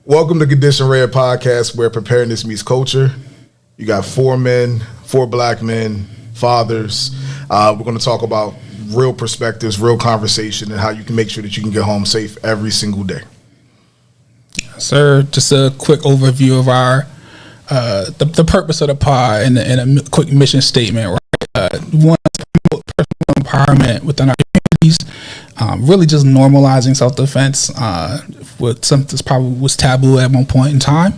Welcome to Condition Red Podcast, where preparedness meets culture. You got four black men, fathers. We're going to talk about real perspectives, real conversation, and how you can make sure that you can get home safe every single day. Sir, just a quick overview of our the purpose of the pod and a quick mission statement. Right? We want to promote personal empowerment within our communities. Really just normalizing self-defense with something that probably was taboo at one point in time.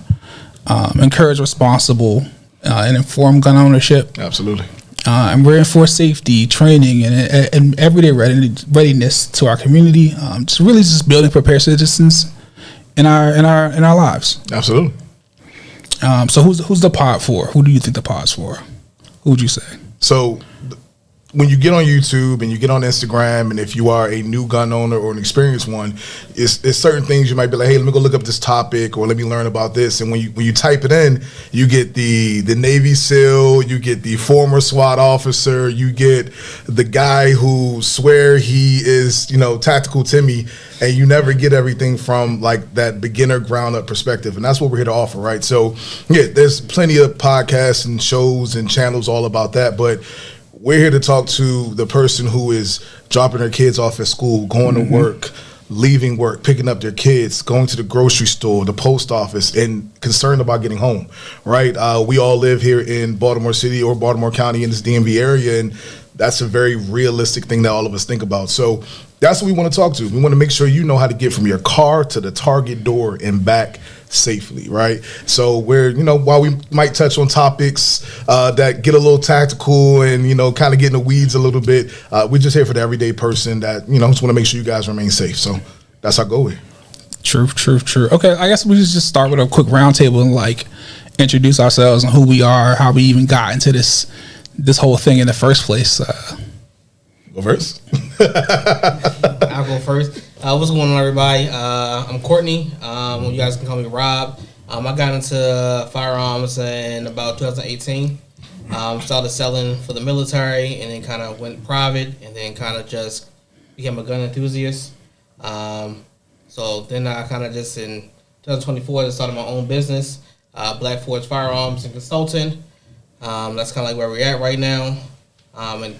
Encourage responsible and informed gun ownership. Absolutely. And reinforce safety, training, and everyday readiness to our community. Just building prepared citizens in our lives. Absolutely. So who's the pod for? Who do you think the pod's for? Who would you say? So when you get on YouTube and you get on Instagram, and if you are a new gun owner or an experienced one, it's certain things you might be like, hey, let me go look up this topic or let me learn about this. And when you type it in, you get the Navy SEAL, you get the former SWAT officer, you get the guy who swear he is, Tactical Timmy, and you never get everything from like that beginner ground up perspective. And that's what we're here to offer, right? So yeah, there's plenty of podcasts and shows and channels all about that, but we're here to talk to the person who is dropping their kids off at school, going to work, leaving work, picking up their kids, going to the grocery store, the post office, and concerned about getting home, right? We all live here in Baltimore City or Baltimore County in this DMV area, and that's a very realistic thing that all of us think about. So that's what we want to talk to. We want to make sure you know how to get from your car to the Target door and back safely, right? So while we might touch on topics that get a little tactical and, kind of get in the weeds a little bit, we're just here for the everyday person that, just want to make sure you guys remain safe. So that's our goal here. True. Okay, I guess we just start with a quick roundtable and introduce ourselves and who we are, how we even got into this whole thing in the first place. Go first. I'll go first. What's going on, everybody? I'm Courtney. You guys can call me Rob. I got into firearms in about 2018. Started selling for the military and then kind of went private and then kind of just became a gun enthusiast. So then I kind of just in 2024 just started my own business, Black Forge Firearms and Consulting. That's kind of like where we're at right now. And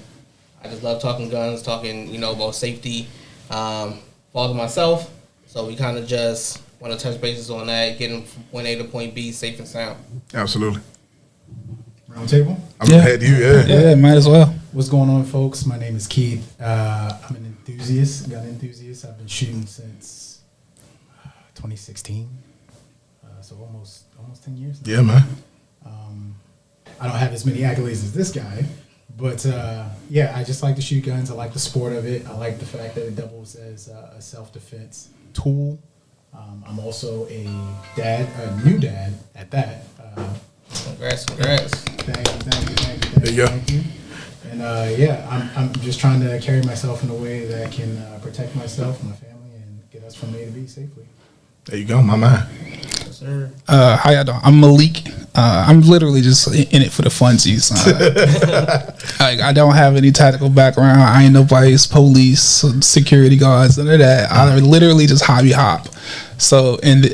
I just love talking guns, talking, about safety. Father myself, so we kind of just want to touch bases on that, getting from point A to point B safe and sound. Absolutely. Round table? I'm ahead of you, Yeah, might as well. What's going on, folks? My name is Keith. I'm an enthusiast, gun enthusiast. I've been shooting since 2016, so almost 10 years now. Yeah, man. I don't have as many accolades as this guy, but I just like to shoot guns. I like the sport of it. I like the fact that it doubles as a self-defense tool. I'm also a new dad at that. Congrats. Thank you. And I'm just trying to carry myself in a way that can protect myself, my family, and get us from A to B safely. There you go, my man. Yes, sir. How y'all doing? I'm Malik. I'm literally just in it for the funsies. I don't have any tactical background. I ain't nobody's police, security guards, none of that. I literally just hobby hop. So, and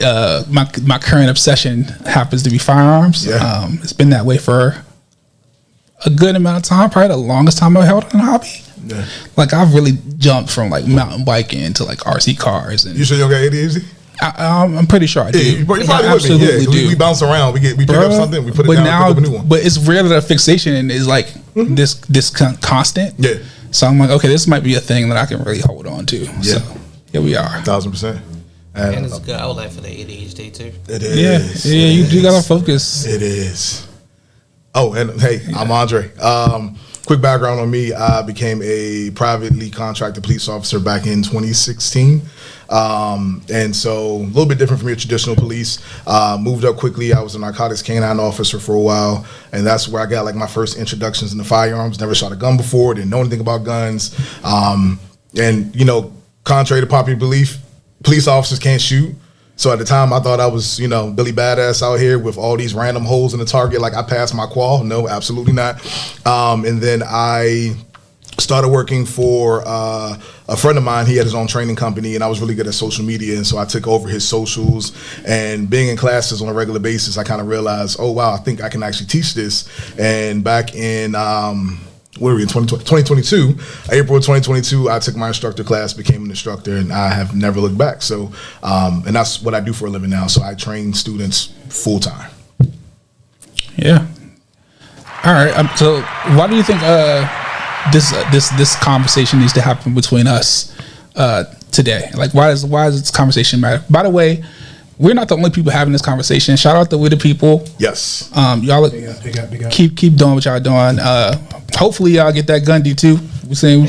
my current obsession happens to be firearms. Yeah. It's been that way for a good amount of time, probably the longest time I've held on a hobby. Yeah. I've really jumped from mountain biking to RC cars. And You sure you don't got ADHD? I'm pretty sure I do. Yeah, you probably I absolutely do. We bounce around. We pick up something. We put it down. Pick up a new one. But it's rare that a fixation is this constant. Yeah. So I'm like, okay, this might be a thing that I can really hold on to. Yeah. So here we are. 1,000%. And it's a good outlet for the ADHD too. It is. Yeah. You do gotta focus. It is. Oh, and hey, I'm Andre. Quick background on me. I became a privately contracted police officer back in 2016. And so a little bit different from your traditional police. Moved up quickly. I was a narcotics canine officer for a while, and that's where I got my first introductions into firearms. Never shot a gun before, didn't know anything about guns. And contrary to popular belief, police officers can't shoot. So at the time, I thought I was, Billy Badass out here with all these random holes in the target. I passed my qual. No, absolutely not. And then I Started working for a friend of mine. He had his own training company, and I was really good at social media, and so I took over his socials. And being in classes on a regular basis, I kind of realized, oh wow, I think I can actually teach this. And back in what were we in 2022, April of 2022, I took my instructor class, became an instructor, and I have never looked back. So, and that's what I do for a living now. So I train students full time. Yeah. All right. So why do you think this conversation needs to happen between us today? Like, why does this conversation matter? By the way, we're not the only people having this conversation. Shout out to We the People. Yes. Y'all Big up. keep doing what y'all doing. Hopefully y'all get that Gundy too. We're saying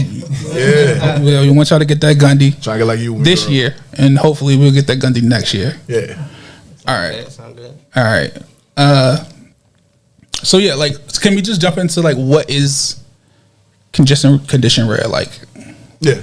we want y'all to get that Gundy Trying to get like you this year, and hopefully we'll get that Gundy next year. Yeah. All right. That sound good. All right. So yeah, like, can we just jump into like what is condition red? Like, Yeah.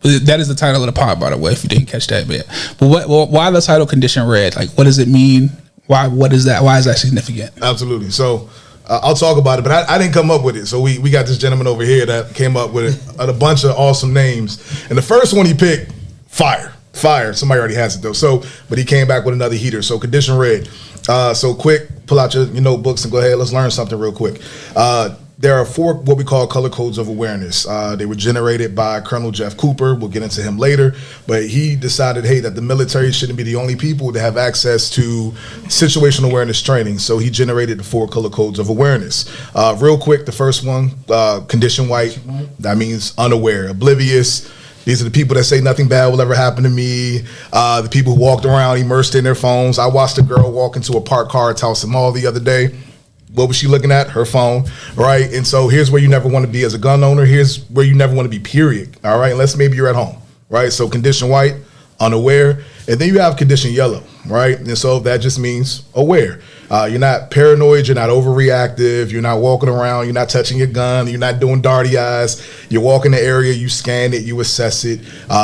that is the title of the pod, by the way, if you didn't catch that bit. But why the title condition red? Like, what does it mean? What is that? Why is that significant? Absolutely. So I'll talk about it, but I didn't come up with it. So we got this gentleman over here that came up with a bunch of awesome names. And the first one he picked, Fire. Somebody already has it though. So, but he came back with another heater. So condition red. So quick, pull out your notebooks and go ahead. Let's learn something real quick. There are 4 what we call color codes of awareness. They were generated by Colonel Jeff Cooper. We'll get into him later. But he decided, hey, that the military shouldn't be the only people to have access to situational awareness training. So he generated the 4 color codes of awareness. Real quick, the first one, condition white. That means unaware, oblivious. These are the people that say nothing bad will ever happen to me. The people who walked around immersed in their phones. I watched a girl walk into a parked car at Tulsa Mall the other day. What was she looking at? Her phone, right? And so here's where you never want to be as a gun owner. Here's where you never want to be, period. All right, unless maybe you're at home, right? So condition white, unaware. And then you have condition yellow, right? And so that just means aware. You're not paranoid. You're not overreactive. You're not walking around. You're not touching your gun. You're not doing darty eyes. You walk in the area. You scan it. You assess it.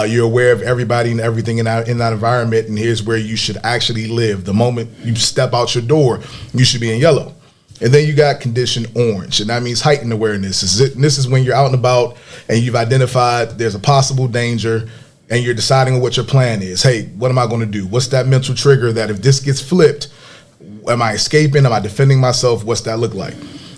You're aware of everybody and everything in that environment. And here's where you should actually live. The moment you step out your door, you should be in yellow. And then you got condition orange, and that means heightened awareness. This is when you're out and about and you've identified there's a possible danger and you're deciding what your plan is. Hey, what am I going to do? What's that mental trigger that if this gets flipped, am I escaping? Am I defending myself? What's that look like?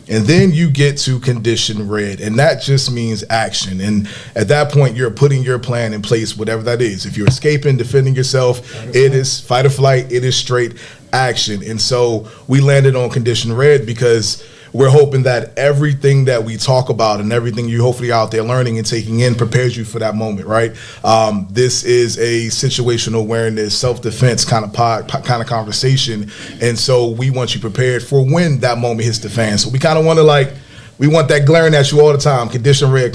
And then you get to condition red, and that just means action. And at that point, you're putting your plan in place, whatever that is. If you're escaping, defending yourself, it is fight or flight. It is straight action. And so we landed on condition red because we're hoping that everything that we talk about and everything you hopefully out there learning and taking in prepares you for that moment, right? This is a situational awareness, self-defense kind of conversation. And so we want you prepared for when that moment hits the fan. So we kind of want to we want that glaring at you all the time. Condition red.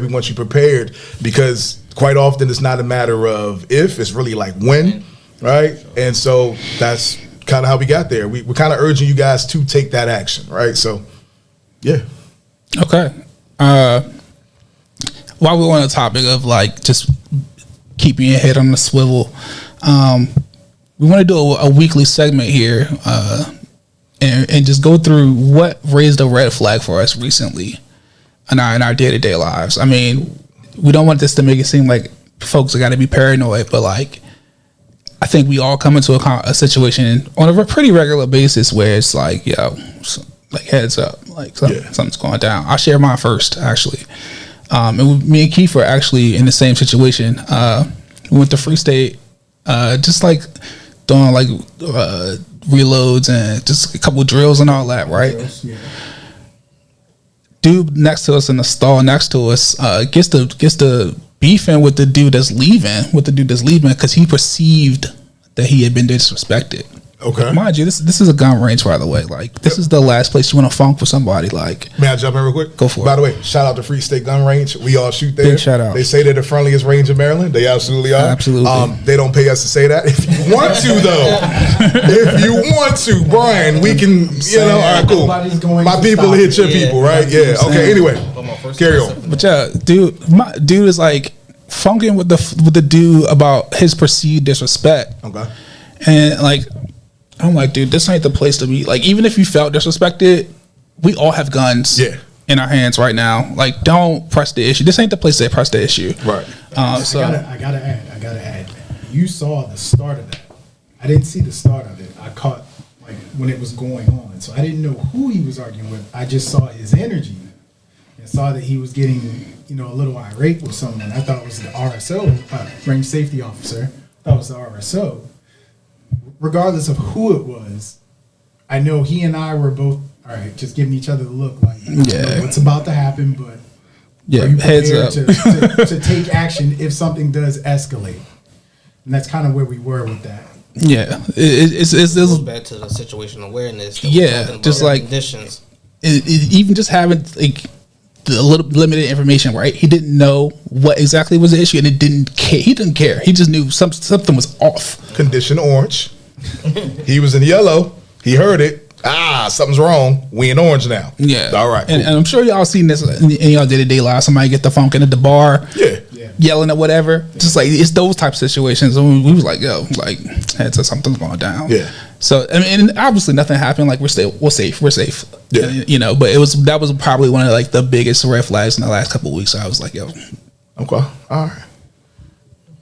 We want you prepared because quite often it's not a matter of if, it's really like when, right? And so that's kind of how we got there. We're kind of urging you guys to take that action, right? So, yeah. Okay. While we're on the topic of just keeping your head on the swivel, we want to do a weekly segment here and just go through what raised a red flag for us recently in our day-to-day lives. I mean, we don't want this to make it seem like folks have got to be paranoid, but I think we all come into a situation on a pretty regular basis where it's heads up, something's going down. I'll share mine first, actually. And me and Keith are actually in the same situation. We went to Free State, just doing reloads and just a couple drills and all that, right? Yeah. Dude next to us in the stall next to us gets the beefing with the dude that's leaving, because he perceived that he had been disrespected. Okay. Mind you, this is a gun range, by the way. This is the last place you want to funk for somebody. May I jump in real quick? Go for it. By the way, shout out to Free State Gun Range. We all shoot there. Big shout out. They say they're the friendliest range in Maryland. They absolutely are. Absolutely. They don't pay us to say that. If you want to, though, if you want to, Brian, we can. All right, cool. My people hit your people, right? Yeah. Okay. Anyway, carry on. But yeah, dude is funking with the dude about his perceived disrespect. Okay. And I'm like, dude, this ain't the place to be. Even if you felt disrespected, we all have guns. Yeah. in our hands right now. Like, don't press the issue. This ain't the place to press the issue. Right. So I gotta add. You saw the start of that. I didn't see the start of it. I caught like when it was going on, so I didn't know who he was arguing with. I just saw his energy and saw that he was getting, a little irate with someone. I thought it was the RSO, range safety officer. I thought it was the RSO. Regardless of who it was, I know he and I were both all right, just giving each other the look like, I know what's about to happen, but are you heads up to take action if something does escalate? And that's kind of where we were with that. Yeah, it goes back to the situational awareness. Just like conditions. Even just having like the little limited information, right? He didn't know what exactly was the issue, and it didn't care. He didn't care. He just knew something was off. Condition orange. He was in yellow. He heard it. Something's wrong. We in orange now. Yeah. All right. Cool. And I'm sure y'all seen this in y'all day-to-day life. Somebody get the funkin' at the bar. Yeah. Yelling at whatever. Just like it's those type of situations. And we was like, heads up, something's going down. Yeah. So I mean, and obviously nothing happened. Like we're safe. Yeah. And, but that was probably one of like the biggest red flags in the last couple of weeks. So I was like, Okay. All right.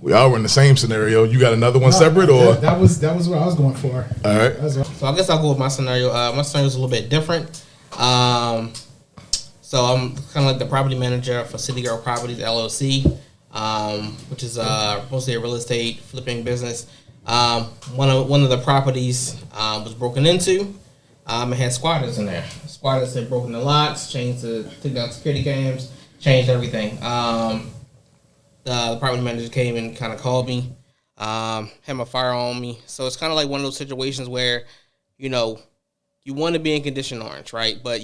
We all were in the same scenario. You got another one separate, or that was what I was going for. All right. So I guess I'll go with my scenario. My scenario is a little bit different. So I'm kind of like the property manager for City Girl Properties LLC, which is mostly a real estate flipping business. One of the properties was broken into. It had squatters in there. Squatters had broken the locks, took down security cams, changed everything. The property manager came and kind of called me, had my firearm on me. So it's kind of like one of those situations where, you want to be in condition orange, right? But,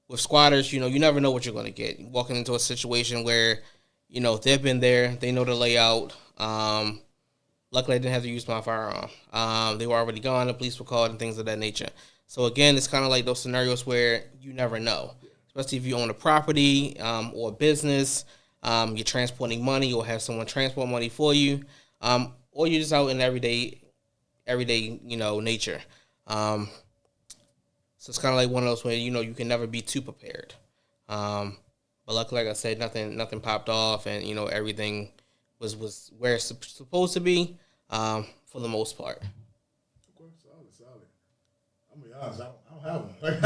with squatters, you never know what you're going to get. You're walking into a situation where, they've been there, they know the layout. Luckily, I didn't have to use my firearm. They were already gone, the police were called, and things of that nature. So again, it's kind of like those scenarios where you never know, especially if you own a property or a business. You're transporting money or have someone transport money for you, or you're just out in everyday nature. So it's kind of like one of those where, you can never be too prepared. But luckily, like I said, nothing popped off, and, everything was where it's supposed to be for the most part. Solid. I'm gonna be honest, I don't have one.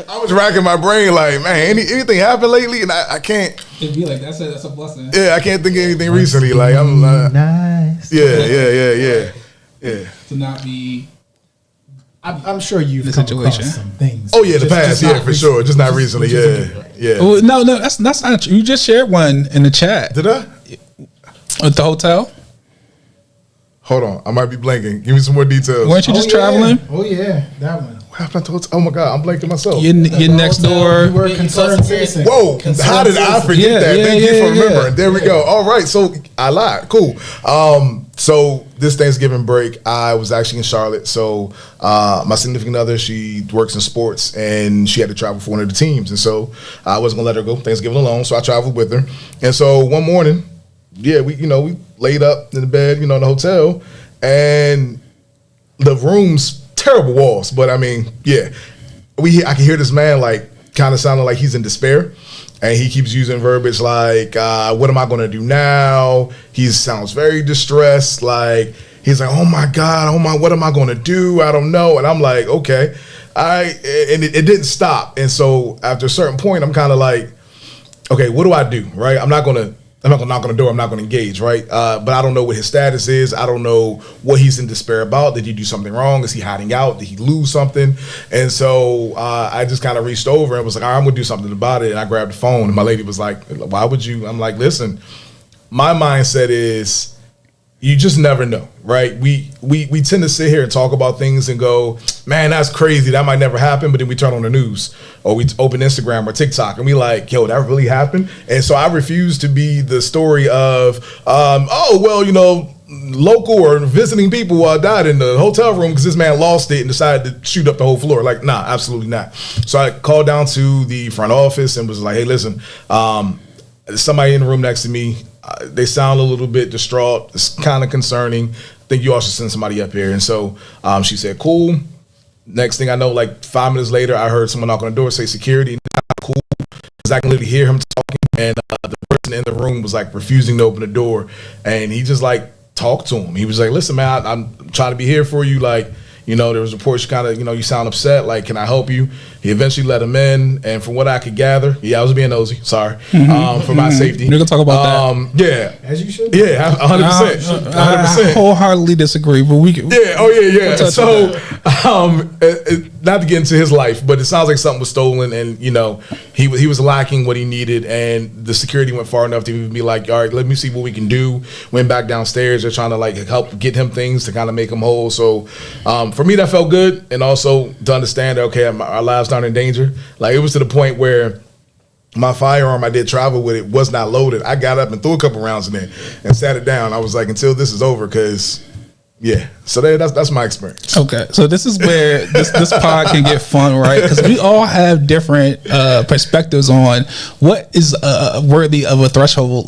I was racking my brain like, man, anything happened lately, and I can't. It'd be like that's a blessing. Yeah, I can't think of anything recently. Like I'm nice. Yeah. To not be. I'm sure you've come across some things. Oh yeah, the past, for sure. Just not recently. Yeah. Well, no, that's not true. You just shared one in the chat. Did I? At the hotel? Hold on, I might be blanking. Give me some more details. Weren't you just traveling? Oh yeah, that one. What happened to hotel? Oh my God, I'm blanking myself. Your next door. You were concerned citizen. Whoa, how did I forget that? Thank you for remembering. There we go. All right, so I lied. Cool. So this Thanksgiving break, I was actually in Charlotte. So my significant other, she works in sports, and she had to travel for one of the teams. And so I wasn't gonna let her go Thanksgiving alone. So I traveled with her. And so one morning, we laid up in the bed, in the hotel, and the room's terrible walls. But I mean, I can hear this man like kind of sounding like he's in despair. And he keeps using verbiage like, what am I going to do now? He sounds very distressed. Like, he's like, oh my God, what am I going to do? I don't know. And I'm like, okay. And it didn't stop. And so after a certain point, I'm kind of like, okay, what do I do? Right? I'm not going to knock on the door. I'm not going to engage. Right? But I don't know what his status is. I don't know what he's in despair about. Did he do something wrong? Is he hiding out? Did he lose something? And so I just kind of reached over and was like, all right, I'm going to do something about it. And I grabbed the phone, and my lady was like, why would you? I'm like, listen, my mindset is, you just never know, right? We tend to sit here and talk about things and go, man, that's crazy. That might never happen. But then we turn on the news or we open Instagram or TikTok and we like, yo, that really happened. And so I refuse to be the story of, local or visiting people died in the hotel room because this man lost it and decided to shoot up the whole floor. Like, nah, absolutely not. So I called down to the front office and was like, hey, listen, there's somebody in the room next to me. They sound a little bit distraught. It's kind of concerning. I think you all should send somebody up here. And so she said, cool. Next thing I know, like 5 minutes later, I heard someone knock on the door, say security. Cool. I can literally hear him talking, and the person in the room was like refusing to open the door, and he just like talked to him. He was like, "Listen, man, I'm trying to be here for you. Like, there was reports you kind of, you sound upset. Like, can I help you?" He eventually let him in, and from what I could gather, I was being nosy. Sorry, for my safety. We're gonna talk about that. Yeah, as you should. Yeah, 100%. I wholeheartedly disagree, but we can. Yeah. Oh yeah. So, not to get into his life, but it sounds like something was stolen, and he was lacking what he needed, and the security went far enough to even be like, "All right, let me see what we can do." Went back downstairs. They're trying to like help get him things to kind of make him whole. So, for me, that felt good, and also to understand that our lives aren't in danger. Like, it was to the point where my firearm I did travel with, it was not loaded. I got up and threw a couple rounds in there and sat it down. I was like, until this is over, because so that's my experience. Okay, so this is where this pod can get fun, right? Because we all have different perspectives on what is worthy of a threshold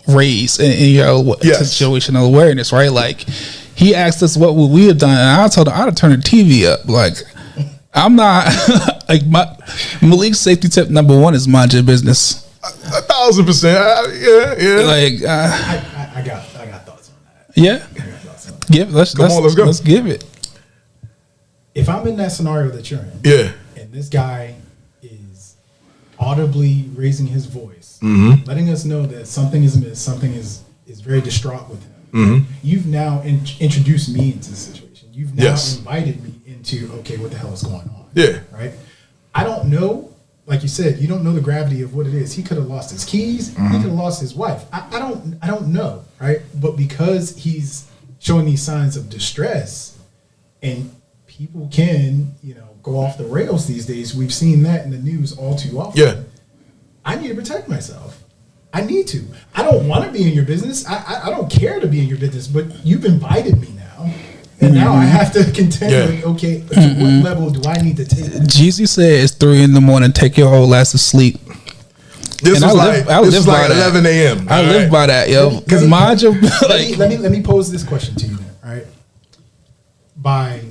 raise in situational awareness, right? Like, he asked us what would we have done, and I told him I'd have turned the TV up. Like, I'm not like Malik's safety tip number 1 is mind your business. 1,000%. Yeah. Like, I got thoughts on that. Yeah. Let's go. Let's give it. If I'm in that scenario that you're in, and this guy is audibly raising his voice, letting us know that something is amiss, something is very distraught with him. You've now introduced me into the situation. You've now invited me into, okay, what the hell is going on? Yeah. Right? I don't know, like you said, you don't know the gravity of what it is. He could have lost his keys. He could have lost his wife. I don't know, right? But because he's showing these signs of distress, and people can, go off the rails these days. We've seen that in the news all too often. Yeah. I need to protect myself. I need to. I don't want to be in your business. I don't care to be in your business, but you've invited me now. And now I have to contend with, okay, what level do I need to take? Jeezy said it's 3 a.m. Take your whole ass to sleep. This was like 11 a.m. I live by that, yo. Because mind you, let me pose this question to you then, right? By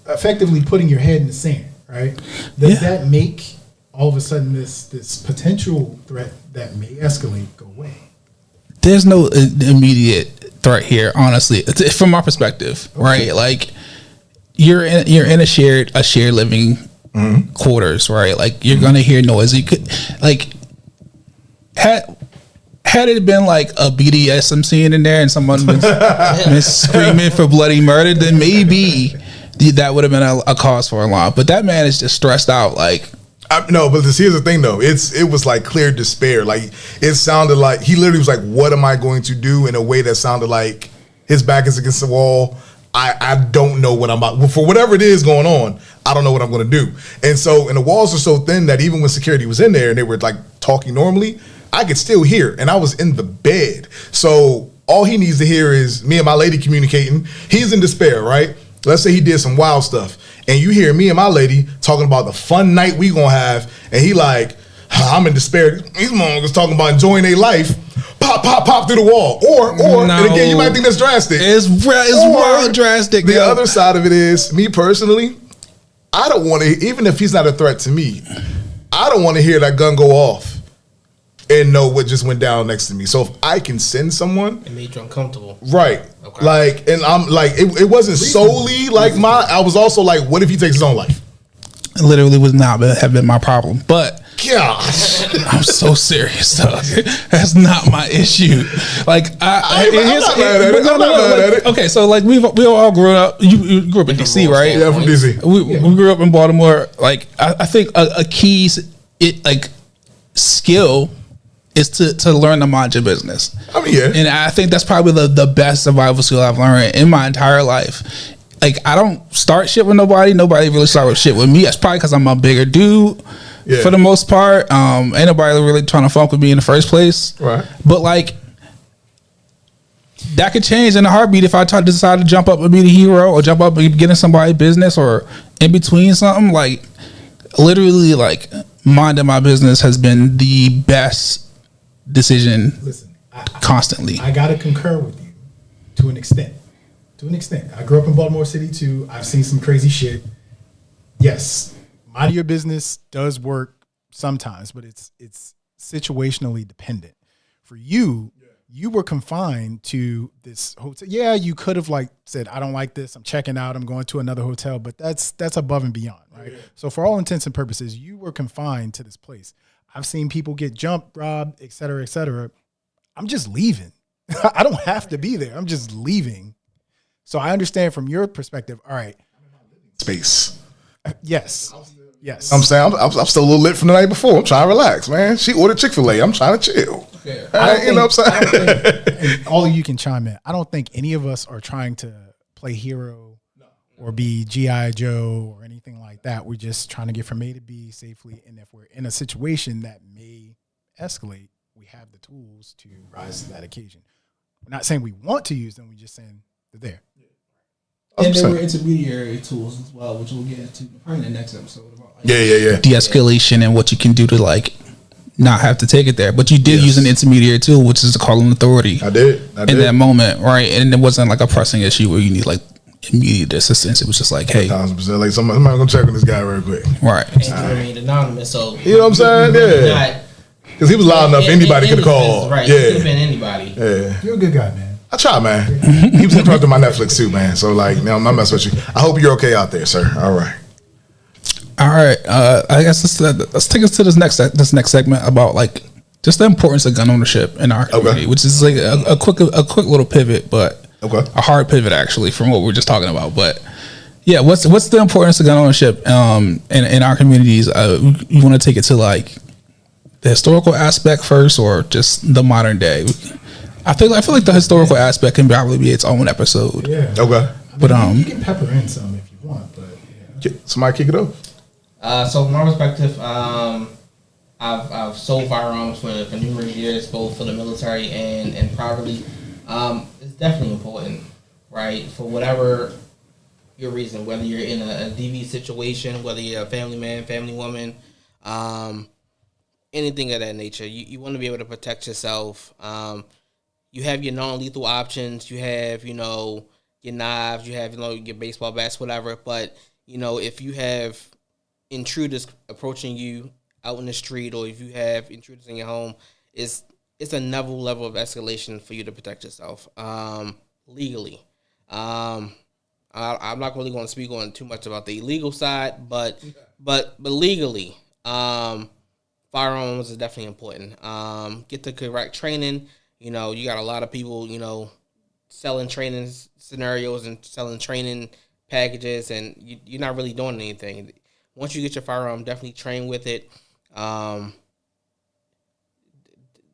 effectively putting your head in the sand, right? Does that make all of a sudden this potential threat that may escalate go away? There's no immediate threat here, honestly, from my perspective, right? Like, you're in a shared living quarters, right? Like, you're gonna hear noise. You could, like, had it been like a BDSM scene in there and someone been screaming for bloody murder, then maybe that would have been a cause for alarm. But that man is just stressed out, like. No, but here's the thing though. It was like clear despair. Like, it sounded like he literally was like, "What am I going to do?" in a way that sounded like his back is against the wall. I don't know what I'm about. For whatever it is going on, I don't know what I'm going to do. And so, and the walls are so thin that even when security was in there and they were like talking normally, I could still hear. And I was in the bed. So all he needs to hear is me and my lady communicating. He's in despair, right? Let's say he did some wild stuff. And you hear me and my lady talking about the fun night we gonna have, and he like, I'm in despair. These motherfuckers talking about enjoying their life. Pop through the wall. Or and again, you might think that's drastic. It's real drastic. The other side of it is, me personally, I don't want to, even if he's not a threat to me, I don't want to hear that gun go off and know what just went down next to me. So if I can send someone, it made you uncomfortable, right? Okay. Like, and I'm like, it wasn't solely like I was also like, what if he takes his own life? It literally would not have been my problem, but gosh, I'm so serious, dog. That's not my issue. Like, I'm not mad at it. Okay, so like we all grew up. You grew up in DC, right? Yeah, I'm from DC. We grew up in Baltimore. Like, I think a key skill is to learn to mind your business. I mean, yeah. And I think that's probably the best survival skill I've learned in my entire life. Like, I don't start shit with nobody. Nobody really start with shit with me. That's probably because I'm a bigger dude for the most part. Ain't nobody really trying to funk with me in the first place. Right. But like, that could change in a heartbeat if I decide to jump up and be the hero, or jump up and get in somebody's business, or in between something. Like, literally, like, minding my business has been the best decision. Listen, constantly. I gotta concur with you to an extent. To an extent. I grew up in Baltimore City too. I've seen some crazy shit. Yes, mind your business does work sometimes, but it's situationally dependent. For you, you were confined to this hotel. Yeah, you could have like said, I don't like this. I'm checking out. I'm going to another hotel. But that's above and beyond, right? Yeah. So for all intents and purposes, you were confined to this place. I've seen people get jumped, robbed, et cetera, et cetera. I'm just leaving. I don't have to be there. I'm just leaving. So I understand from your perspective. All right. Space. Yes. Yes. I'm saying I'm still a little lit from the night before. I'm trying to relax, man. She ordered Chick-fil-A. I'm trying to chill. Yeah. You know what I'm saying? And all of you can chime in. I don't think any of us are trying to play hero or be G.I. Joe or anything like that. We're just trying to get from A to B safely. And if we're in a situation that may escalate, we have the tools to rise to that occasion. We're not saying we want to use them. We're just saying they're there. And there were intermediary tools as well, which we'll get into probably in the next episode about like yeah. de-escalation and what you can do to like not have to take it there. But you did use an intermediary tool, which is to call an authority. I did. In that moment, right? And it wasn't like a pressing issue where you need like immediate assistance. It was just like, hey, 1,000%. Like somebody gonna check on this guy real quick. Right. And you know what I mean? Anonymous. So you know what I'm saying? Yeah. Because he was loud enough, anybody could have called. Right. Yeah. It could have been anybody. Yeah. You're a good guy, man. I try, man. He was interrupting my Netflix too, man. So like, now I'm not messing with you. I hope you're okay out there, sir. All right. I guess let's take us to this next segment about like just the importance of gun ownership in our community, which is like a quick little pivot, but a hard pivot actually from what we were just talking about. But yeah, what's the importance of gun ownership in our communities? You want to take it to like the historical aspect first, or just the modern day? I feel like the historical aspect can probably be its own episode. Yeah. Okay. But you can pepper in some if you want, but yeah. Somebody kick it off. So from my perspective, I've sold firearms for numerous years, both for the military and privately. It's definitely important, right? For whatever your reason, whether you're in a DV situation, whether you're a family man, family woman, anything of that nature, you want to be able to protect yourself. You have your non-lethal options. You have, your knives. You have, your baseball bats, whatever. But, if you have intruders approaching you out in the street, or if you have intruders in your home, it's another level of escalation for you to protect yourself legally. I'm not really going to speak on too much about the illegal side, but legally, firearms is definitely important. Get the correct training. You got a lot of people, selling training scenarios and selling training packages, and you're not really doing anything. Once you get your firearm, definitely train with it.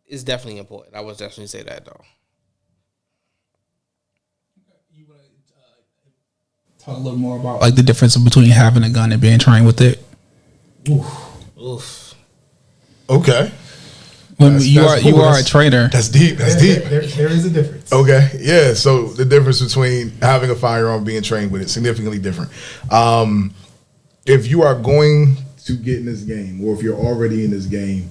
It's definitely important. I would definitely say that, though. You want to talk a little more about like the difference between having a gun and being trained with it? Oof. Okay. When you are a trainer. That's deep. That's deep. There is a difference. Okay. Yeah. So the difference between having a firearm and being trained with it, significantly different. If you are going to get in this game, or if you're already in this game,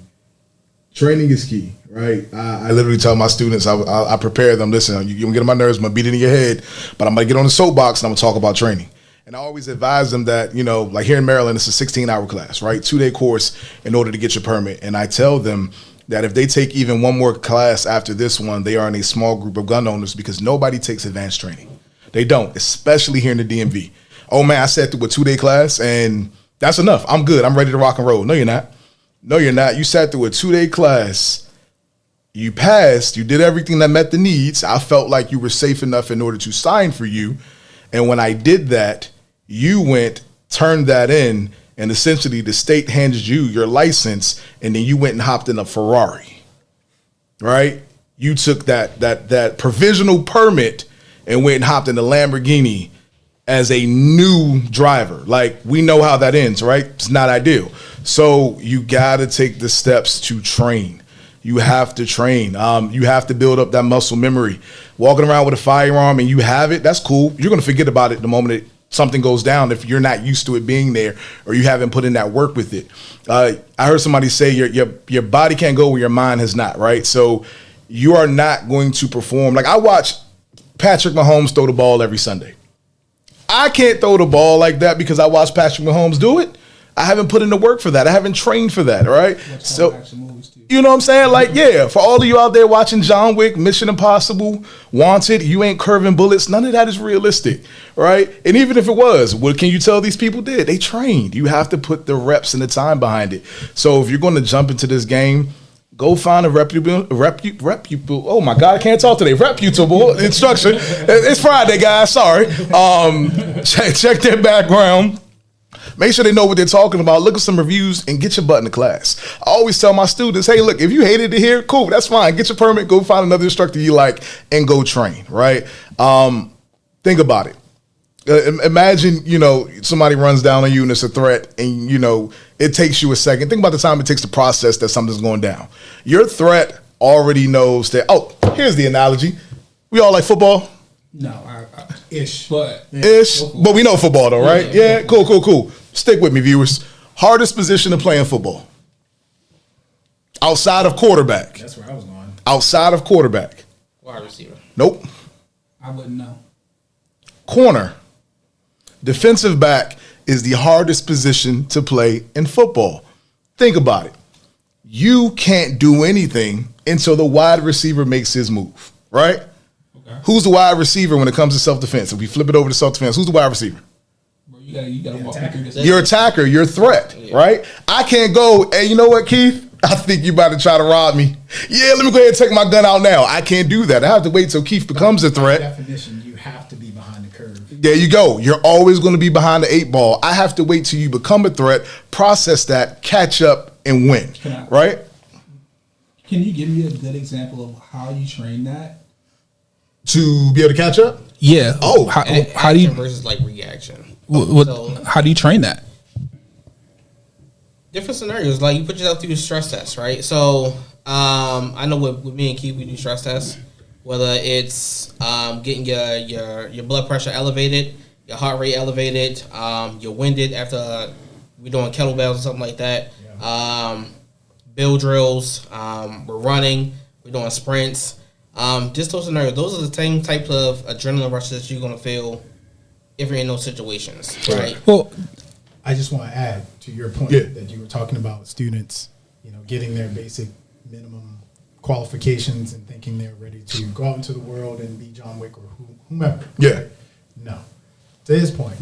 training is key, right? I literally tell my students, I prepare them, listen, you're going to get on my nerves, I'm going to beat it in your head, but I'm going to get on the soapbox and I'm going to talk about training. And I always advise them that, like here in Maryland, it's a 16-hour class, right? 2-day course in order to get your permit. And I tell them that if they take even one more class after this one, they are in a small group of gun owners, because nobody takes advanced training. They don't, especially here in the DMV. Oh man, I sat through a 2-day class and that's enough. I'm good. I'm ready to rock and roll. No, you're not. No, you're not. You sat through a 2-day class. You passed. You did everything that met the needs. I felt like you were safe enough in order to sign for you. And when I did that, you went, turned that in, and essentially the state handed you your license, and then you went and hopped in a Ferrari, right? You took that provisional permit and went and hopped in a Lamborghini as a new driver. Like, we know how that ends, right? It's not ideal. So you got to take the steps to train. You have to train. You have to build up that muscle memory. Walking around with a firearm and you have it, that's cool. You're going to forget about it the moment something goes down if you're not used to it being there or you haven't put in that work with it. I heard somebody say your body can't go where your mind has not, right? So you are not going to perform. Like, I watch Patrick Mahomes throw the ball every Sunday. I can't throw the ball like that because I watch Patrick Mahomes do it. I haven't put in the work for that. I haven't trained for that. Right. So, action movies too. you know what I'm saying? Like, yeah, for all of you out there watching John Wick, Mission Impossible, Wanted, you ain't curving bullets. None of that is realistic, right? And even if it was, what can you tell these people did? They trained. You have to put the reps and the time behind it. So if you're going to jump into this game, go find a reputable, oh my God, I can't talk today. Reputable instruction. It's Friday, guys. Sorry. Check their background. Make sure they know what they're talking about. Look at some reviews and get your butt in the class. I always tell my students, hey, look, if you hated it here, cool, that's fine. Get your permit, go find another instructor you like, and go train, right? Think about it. Imagine, somebody runs down on you and it's a threat and, it takes you a second. Think about the time it takes to process that something's going down. Your threat already knows that, here's the analogy. We all like football? No, Ish. but we know football though, right? Yeah, cool. Stick with me, viewers. Hardest position to play in football. Outside of quarterback. That's where I was going. Outside of quarterback. Wide receiver. Nope. I wouldn't know. Corner. Defensive back is the hardest position to play in football. Think about it. You can't do anything until the wide receiver makes his move, right? Okay. Who's the wide receiver when it comes to self-defense? If we flip it over to self-defense, who's the wide receiver? Bro, you gotta walk me through this. Your attacker, your threat, right? I can't go, hey, you know what, Keith? I think you about to try to rob me. Yeah, let me go ahead and take my gun out now. I can't do that. I have to wait till Keith becomes a threat. By definition, you have to be behind the curve. There you go. You're always going to be behind the 8 ball. I have to wait till you become a threat, process that, catch up, and win. Right? Can you give me a good example of how you train that? To be able to catch up? Yeah. How do you versus like reaction? How do you train that? Different scenarios. Like you put yourself through a stress test, right? So I know with me and Keith, we do stress tests. Whether it's getting your blood pressure elevated, your heart rate elevated, you're winded after we're doing kettlebells or something like that. Yeah. Build drills, we're running, we're doing sprints. Just those scenarios. Those are the same types of adrenaline rushes that you're gonna feel if you're in those situations, right? Well, I just want to add to your point that you were talking about students, getting their basic minimum qualifications and thinking they're ready to go out into the world and be John Wick or whomever. Yeah. Right? No. To his point,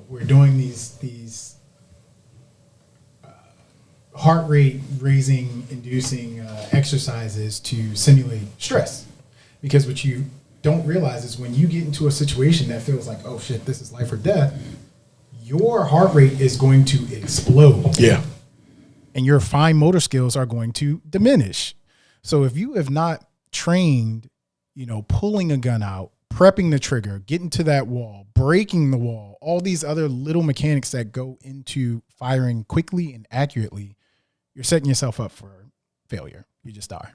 we're doing these heart rate raising, inducing exercises to simulate stress. Because what you don't realize is when you get into a situation that feels like, oh shit, this is life or death, your heart rate is going to explode. Yeah. And your fine motor skills are going to diminish. So if you have not trained, pulling a gun out, prepping the trigger, getting to that wall, breaking the wall, all these other little mechanics that go into firing quickly and accurately, you're setting yourself up for failure. You just die.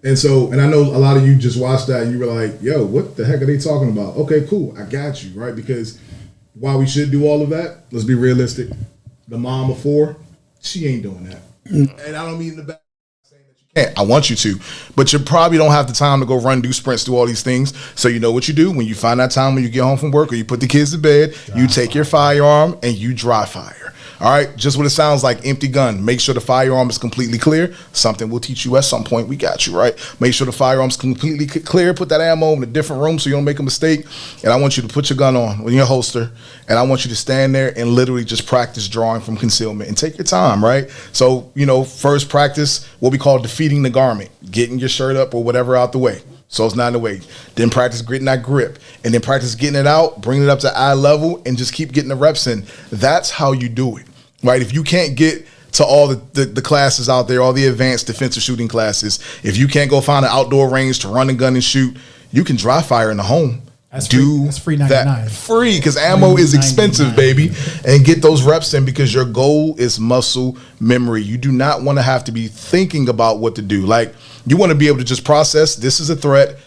And I know a lot of you just watched that and you were like, yo, what the heck are they talking about? Okay, cool. I got you, right? Because while we should do all of that, let's be realistic. The mom of 4, she ain't doing that. And I don't mean the bad saying that you can't. I want you to. But you probably don't have the time to go run, do sprints, do all these things. So you know what you do when you find that time when you get home from work or you put the kids to bed, you take your firearm and you dry fire. All right, just what it sounds like, empty gun. Make sure the firearm is completely clear. Something we'll teach you at some point. We got you, right? Make sure the firearm's completely clear. Put that ammo in a different room so you don't make a mistake. And I want you to put your gun on in your holster. And I want you to stand there and literally just practice drawing from concealment and take your time, right? So, first practice what we call defeating the garment, getting your shirt up or whatever out the way. So it's not in the way. Then practice getting that grip. And then practice getting it out, bringing it up to eye level, and just keep getting the reps in. That's how you do it. Right, if you can't get to all the classes out there, all the advanced defensive shooting classes, if you can't go find an outdoor range to run a gun and shoot, you can dry fire in the home. That's free 99. Free, because ammo is expensive, baby. And get those reps in because your goal is muscle memory. You do not want to have to be thinking about what to do. Like, you want to be able to just process, this is a threat.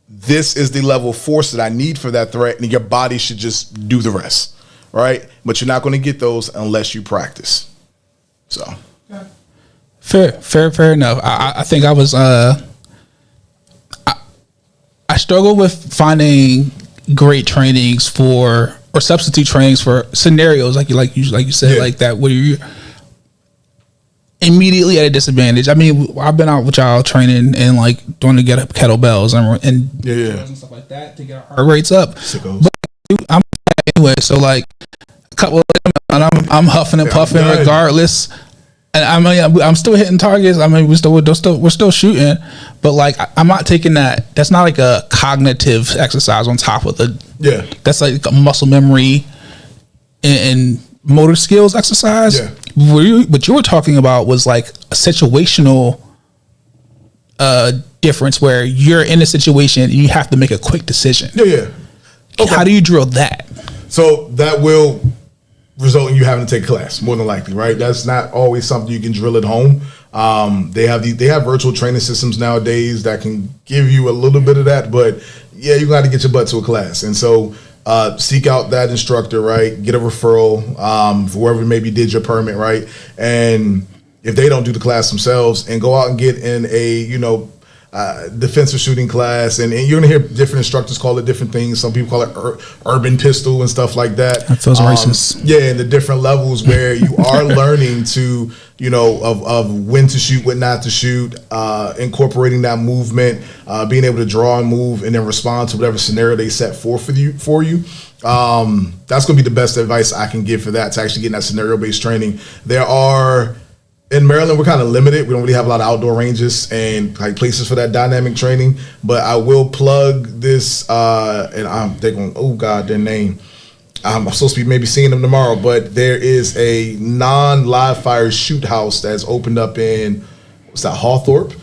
This is the level of force that I need for that threat. And your body should just do the rest. Right? But you're not going to get those unless you practice. So. Fair enough. I think I was, I struggle with finding great trainings for or substitute trainings for scenarios like you said, like that, where you're immediately at a disadvantage. I mean, I've been out with y'all training and like doing to get up kettlebells and and stuff like that to get our heart rates up. But I'm anyway, so like a couple of them, and I'm huffing and puffing regardless. And I mean, I'm still hitting targets. I mean, we're still shooting, but like I'm not taking that. That's not like a cognitive exercise on top of the. Yeah. That's like a muscle memory and motor skills exercise. Yeah. What you were talking about was like a situational difference where you're in a situation and you have to make a quick decision. Yeah, yeah. Okay. How do you drill that? So that will result in you having to take a class, more than likely, right? That's not always something you can drill at home. They have virtual training systems nowadays that can give you a little bit of that, but yeah, you got to get your butt to a class. And so seek out that instructor, right? Get a referral for whoever maybe did your permit, right? And if they don't do the class themselves, and go out and get in a, defensive shooting class, and you're gonna hear different instructors call it different things. Some people call it urban pistol and stuff like that. That feels racist. Yeah, and the different levels where you are learning to, of when to shoot, when not to shoot, incorporating that movement, being able to draw and move, and then respond to whatever scenario they set for you. That's gonna be the best advice I can give for that, to actually get that scenario based training. In Maryland, we're kind of limited. We don't really have a lot of outdoor ranges and like places for that dynamic training. But I will plug this, and they're going, oh God, their name. I'm supposed to be maybe seeing them tomorrow, but there is a non-live fire shoot house that's opened up in, what's that, Hawthorne,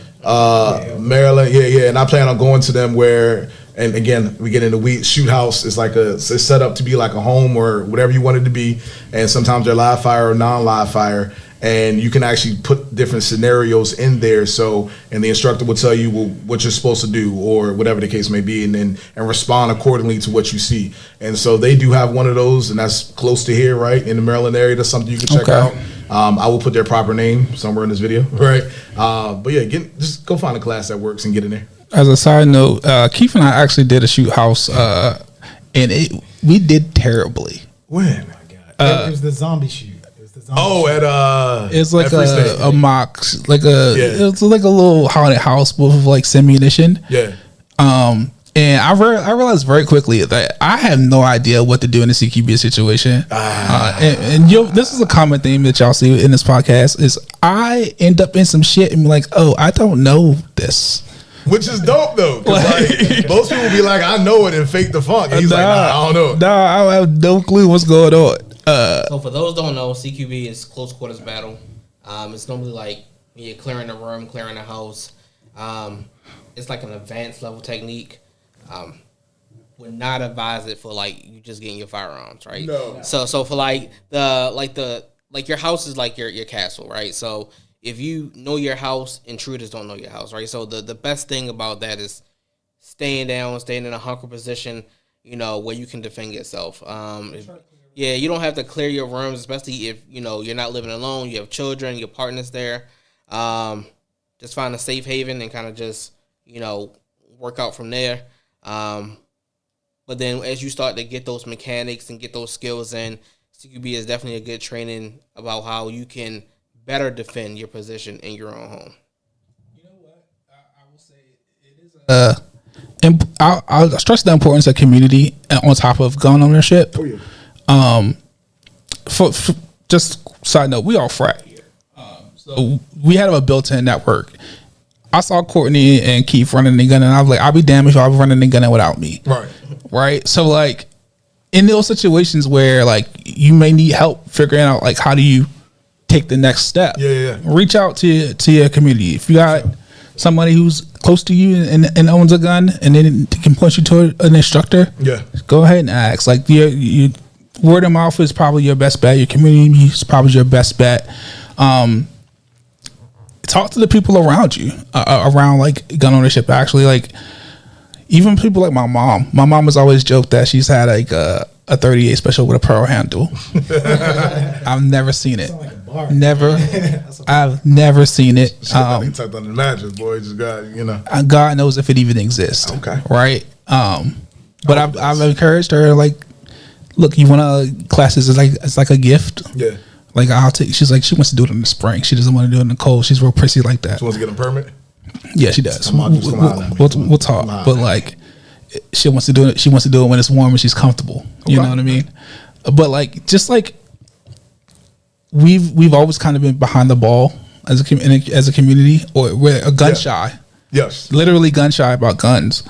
Maryland. Yeah. And I plan on going to them where, and again, we get into shoot house is like it's set up to be like a home or whatever you want it to be. And sometimes they're live fire or non-live fire. And you can actually put different scenarios in there. So, and the instructor will tell you what you're supposed to do or whatever the case may be, and respond accordingly to what you see. And so they do have one of those, and that's close to here, right, in the Maryland area. That's something you can check out. I will put their proper name somewhere in this video, right? But yeah, just go find a class that works and get in there. As a side note, Keith and I actually did a shoot house, and we did terribly. When? Oh my God. It was the zombie shoot. It's like a mock, it's like a little haunted house with like ammunition. Yeah. And I realized very quickly that I have no idea what to do in a CQB situation. And this is a common theme that y'all see in this podcast is I end up in some shit and be like, oh, I don't know this. Which is dope though, because most people be like, I know it, and fake the funk. And he's like, nah, I don't know it. Nah, I have no clue what's going on. So for those who don't know, CQB is close quarters battle. It's normally like when you're clearing a room, clearing a house. It's like an advanced level technique. Would not advise it for like you just getting your firearms, right? No. So for like your house is like your castle, right? So if you know your house, intruders don't know your house, right? So the best thing about that is staying down, staying in a hunker position, where you can defend yourself. Yeah, you don't have to clear your rooms, especially if, you're not living alone, you have children, your partner's there. Just find a safe haven and kind of just, work out from there. But then as you start to get those mechanics and get those skills in, CQB is definitely a good training about how you can better defend your position in your own home. You know what? I will say it is I'll stress the importance of community on top of gun ownership. Oh, yeah. For just side note, we all frat here. So we had a built-in network. I saw Courtney and Keith running the gun, and I was like, I'll be damned if I was running the gun without me. Right. So like in those situations where like you may need help figuring out like how do you take the next step. Yeah. Reach out to your community. If you got somebody who's close to you and owns a gun, and then can point you to an instructor. Yeah. Go ahead and ask. Like you word of mouth is probably your best bet. Your community is probably your best bet. Talk to the people around you, around like gun ownership. Actually, like even people like my mom. My mom has always joked that she's had like a 38 special with a pearl handle. I've never seen it. Like a bar. Never. I've never seen it. Tucked under the mattress, boy. Just got God knows if it even exists. Okay. Right. But I've encouraged her like look, you want to classes is like it's like a gift. Yeah. Like I'll take. She's like she wants to do it in the spring. She doesn't want to do it in the cold. She's real prissy like that. She wants to get a permit. Yeah, she does. Come on, come on, We'll talk, but like she wants to do it. She wants to do it when it's warm and she's comfortable. You know what I mean? But like, just like we've always kind of been behind the ball as a community, or we're a gun shy. Yes, literally gun shy about guns.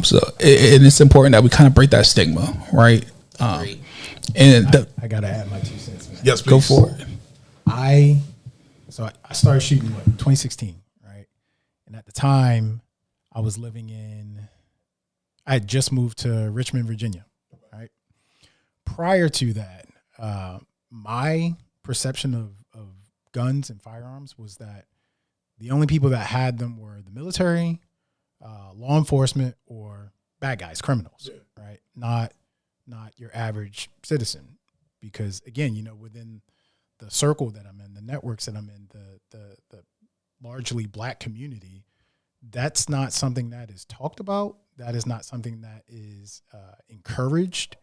So it's important that we kind of break that stigma, right? And I gotta add my 2 cents. Man. Yes, please. Go for it. I started shooting in 2016, right? And at the time, I was living I had just moved to Richmond, Virginia, right? Prior to that, my perception of guns and firearms was that the only people that had them were the military, law enforcement, or bad guys, criminals, right? Not your average citizen. Because again, within the circle that I'm in, the networks that I'm in, the largely black community, that's not something that is talked about. That is not something that is encouraged.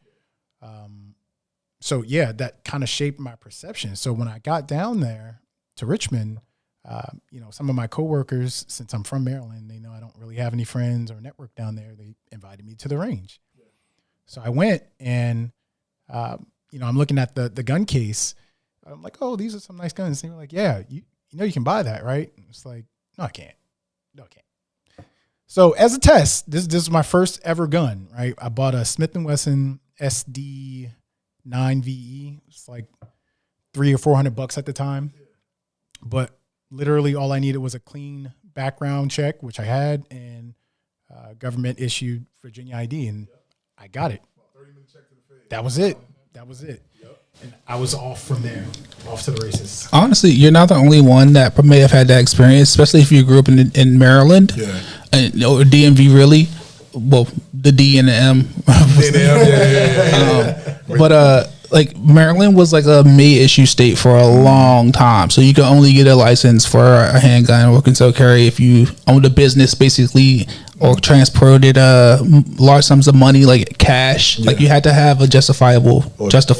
So yeah, that kind of shaped my perception. So when I got down there to Richmond, some of my coworkers, since I'm from Maryland, they know I don't really have any friends or network down there. They invited me to the range. So I went and, I'm looking at the gun case. I'm like, oh, these are some nice guns. And they were like, yeah, you you can buy that, right? And it's like, no, I can't. No, I can't. So as a test, this is my first ever gun, right? I bought a Smith & Wesson SD 9VE. It's like $300 or $400 at the time. But literally all I needed was a clean background check, which I had, and government issued Virginia ID, and I got it. That was it. And I was off from there, off to the races. Honestly, you're not the only one that may have had that experience, especially if you grew up in Maryland, or DMV, really. Well, the D and the M. But like Maryland was like a May issue state for a long time, so you could only get a license for a handgun or concealed carry if you owned a business, basically, or transported large sums of money, like cash. Like you had to have a justifiable like a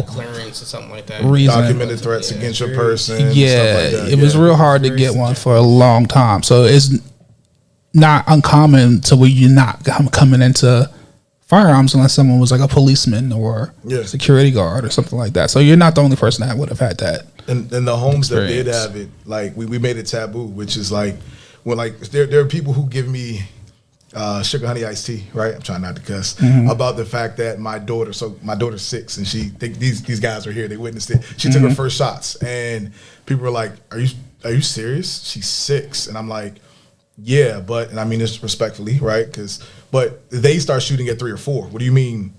clearance or something like that. Reason. Documented threats against your person. Yeah, stuff like that. It was real hard to get one for a long time. So it's not uncommon to where you're not coming into firearms unless someone was like a policeman or security guard or something like that. So you're not the only person that would have had that. And the homes experience. that did have it, like we made it taboo, which is like when like there are people who give me sugar honey iced tea, right? I'm trying not to cuss about the fact that my daughter's 6 and these guys are here, they witnessed it. She took her first shots and people were like, Are you serious? She's 6. And I'm like, yeah, but, and I mean this respectfully, right? But they start shooting at 3 or 4. What do you mean?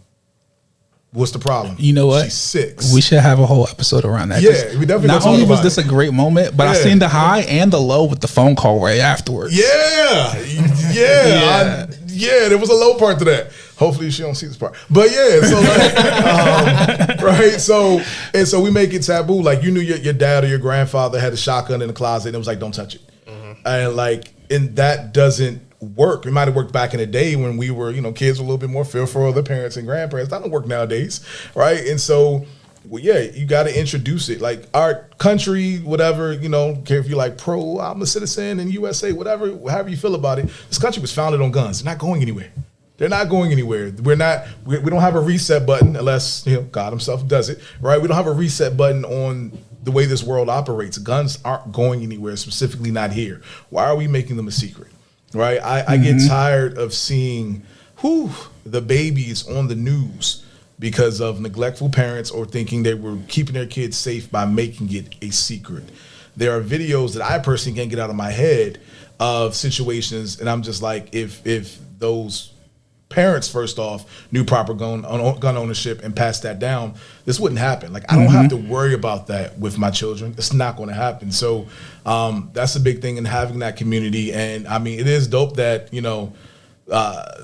What's the problem? You know what? She's 6. We should have a whole episode around that. Yeah, we definitely. Not only was this a great moment, but I seen the high and the low with the phone call right afterwards. Yeah. There was a low part to that. Hopefully she don't see this part. But yeah, so like, right. So we make it taboo. Like you knew your dad or your grandfather had a shotgun in the closet, and it was like, don't touch it. And that doesn't work. It might have worked back in the day when we were, kids were a little bit more fearful of their parents and grandparents. That don't work nowadays, right? And so, you got to introduce it. Like our country, whatever, care if you like pro, I'm a citizen in USA, whatever, however you feel about it. This country was founded on guns. They're not going anywhere. We don't have a reset button unless, God himself does it, right? We don't have a reset button on the way this world operates. Guns aren't going anywhere, specifically not here. Why are we making them a secret? Right, I get tired of seeing the babies on the news because of neglectful parents or thinking they were keeping their kids safe by making it a secret. There are videos that I personally can't get out of my head of situations, and I'm just like, if those parents first off knew proper gun ownership and passed that down, this wouldn't happen. Like I don't have to worry about that with my children. It's not going to happen. So that's a big thing in having that community. And I mean, it is dope that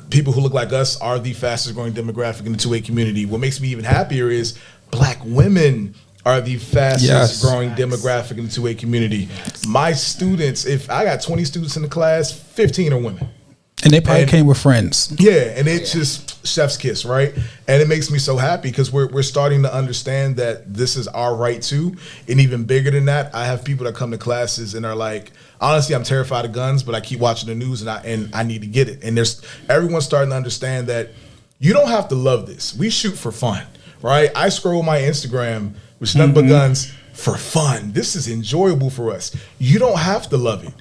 people who look like us are the fastest growing demographic in the 2A community. What makes me even happier is Black women are the fastest growing demographic in the 2A community. My students, if I got 20 students in the class, 15 are women. And they probably came with friends. Yeah, and it's just chef's kiss, right? And it makes me so happy because we're starting to understand that this is our right too. And even bigger than that, I have people that come to classes and are like, honestly, I'm terrified of guns, but I keep watching the news and I need to get it. And everyone's starting to understand that you don't have to love this. We shoot for fun, right? I scroll my Instagram, which is nothing but guns, for fun. This is enjoyable for us. You don't have to love it.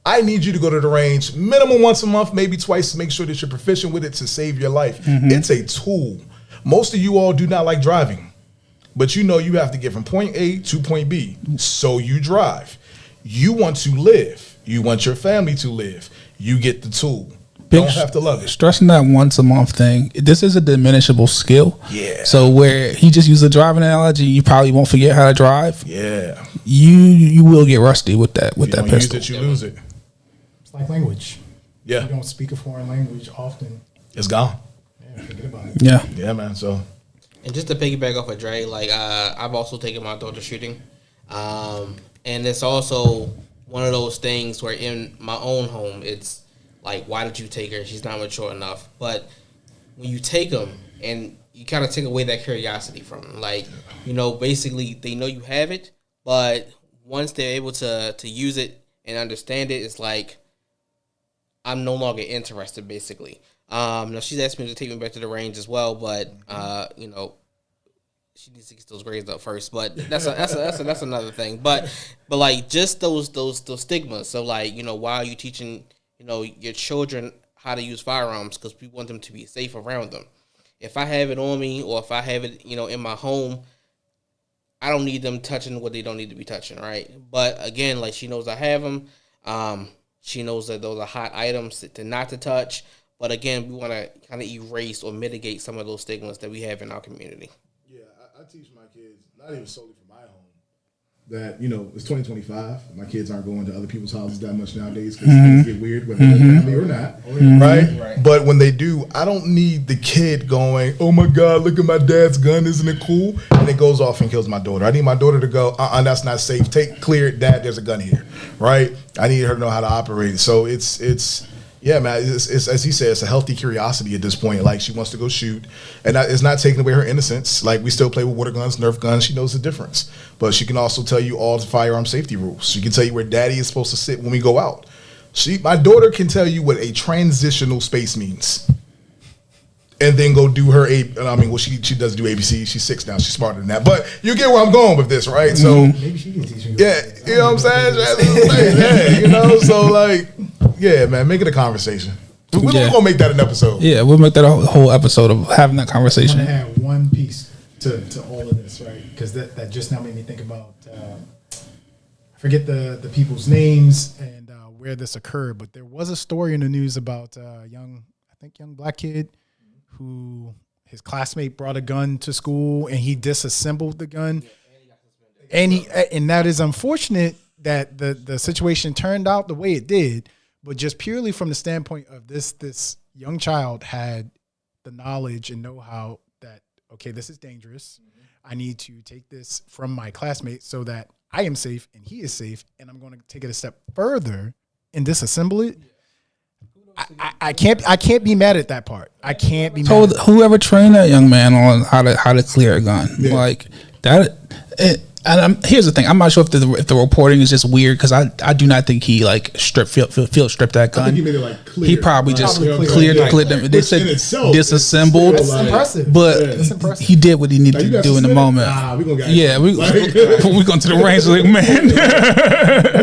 I need you to go to the range minimum once a month, maybe twice, to make sure that you're proficient with it to save your life. It's a tool. Most of you all do not like driving, but you know you have to get from point A to point B. So you drive. You want to live. You want your family to live. You get the tool. Don't have to love it. Stressing that once a month thing. This is a diminishable skill. Yeah. So where he just used a driving analogy, you probably won't forget how to drive. Yeah. You will get rusty with that If you that don't pistol. use it, you lose it. It's like language. Yeah. You don't speak a foreign language often. It's gone. Yeah, forget about it. Yeah. Yeah, man. So And just to piggyback off of Dre, like I've also taken my daughter shooting, and it's also one of those things where in my own home, it's like, why did you take her? She's not mature enough. But when you take them and you kind of take away that curiosity from them, like, you know, basically they know you have it, but once they're able to use it and understand it, it's like, I'm no longer interested, basically. Now she's asked me to take me back to the range as well, but you know, she needs to get those grades up first. But that's another thing. But like just those stigmas. So like, you know, why are you teaching, you know, your children how to use firearms? Because we want them to be safe around them. If I have it on me, or if I have it, you know, in my home, I don't need them touching what they don't need to be touching, right? But again, like, she knows I have them. She knows that those are hot items to not to touch. But again, we want to kind of erase or mitigate some of those stigmas that we have in our community. yeah, I teach my kids, not even solely for my home, that, you know, it's 2025. My kids aren't going to other people's houses that much nowadays because things get weird, whether they're family or not, right? But when they do, I don't need the kid going, oh my God, look at my dad's gun, isn't it cool? And it goes off and kills my daughter. I need my daughter to go, that's not safe. Clear it, Dad, there's a gun here, right? I need her to know how to operate it. So it's yeah, man, it's, as he said, it's a healthy curiosity at this point. Like, she wants to go shoot, and it's not taking away her innocence. Like, we still play with water guns, Nerf guns. She knows the difference. But she can also tell you all the firearm safety rules. She can tell you where Daddy is supposed to sit when we go out. My daughter can tell you what a transitional space means, and then go do her she does do ABC. She's 6 now. She's smarter than that. But you get where I'm going with this, right? So Maybe she can teach me. yeah, you know what I'm saying? Yeah, you know, so like, yeah, man, make it a conversation. We're gonna make that an episode. Yeah, we'll make that a whole episode of having that I conversation. want to add one piece to all of this, right? Because that just now made me think about, I forget the people's names and where this occurred, but there was a story in the news about a young black kid who his classmate brought a gun to school and he disassembled the gun. And that is unfortunate that the situation turned out the way it did, but just purely from the standpoint of this young child had the knowledge and know-how that, okay, this is dangerous. I need to take this from my classmate so that I am safe and he is safe, and I'm going to take it a step further and disassemble it. I can't be mad at that part. I can't be mad. Whoever trained that young man on how to clear a gun, like that. Here's the thing: I'm not sure if the reporting is just weird, because I do not think he like field stripped that gun. I think he made it like clear. He probably just cleared them. They said itself, disassembled. It's impressive. But It's impressive. he did what he needed to do in the moment. We gonna get we going to the range like, man.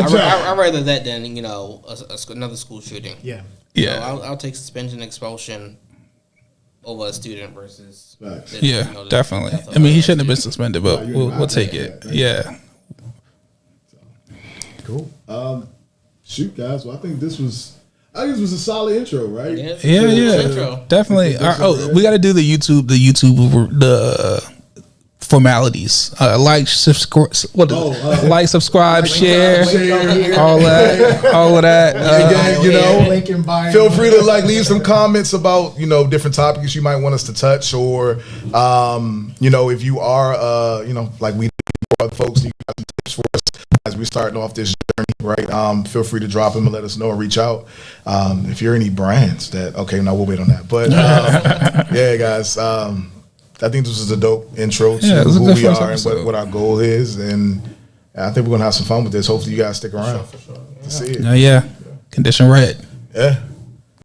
I'd rather that than, you know, another school shooting. Yeah. Yeah. So I'll take suspension, expulsion over a student versus. Yeah, definitely. I mean, he shouldn't have been suspended, but we'll take it. Yeah. Cool. Shoot, guys. Well, I think this was a solid intro, right? Yeah. Intro. Definitely. We got to do the YouTube formalities. Like, subscribe, share, all of that. Again, you know, feel free to leave some comments about, you know, different topics you might want us to touch, or you know, if you are like we do for other folks, you got some tips for us as guys, we're starting off this journey, right? Feel free to drop them and let us know and reach out. If you're any brands that, okay, no, we'll wait on that. But yeah, guys, I think this is a dope intro to who we are and what our goal is. And I think we're going to have some fun with this. Hopefully you guys stick around to see it. Yeah. Condition red. Yeah.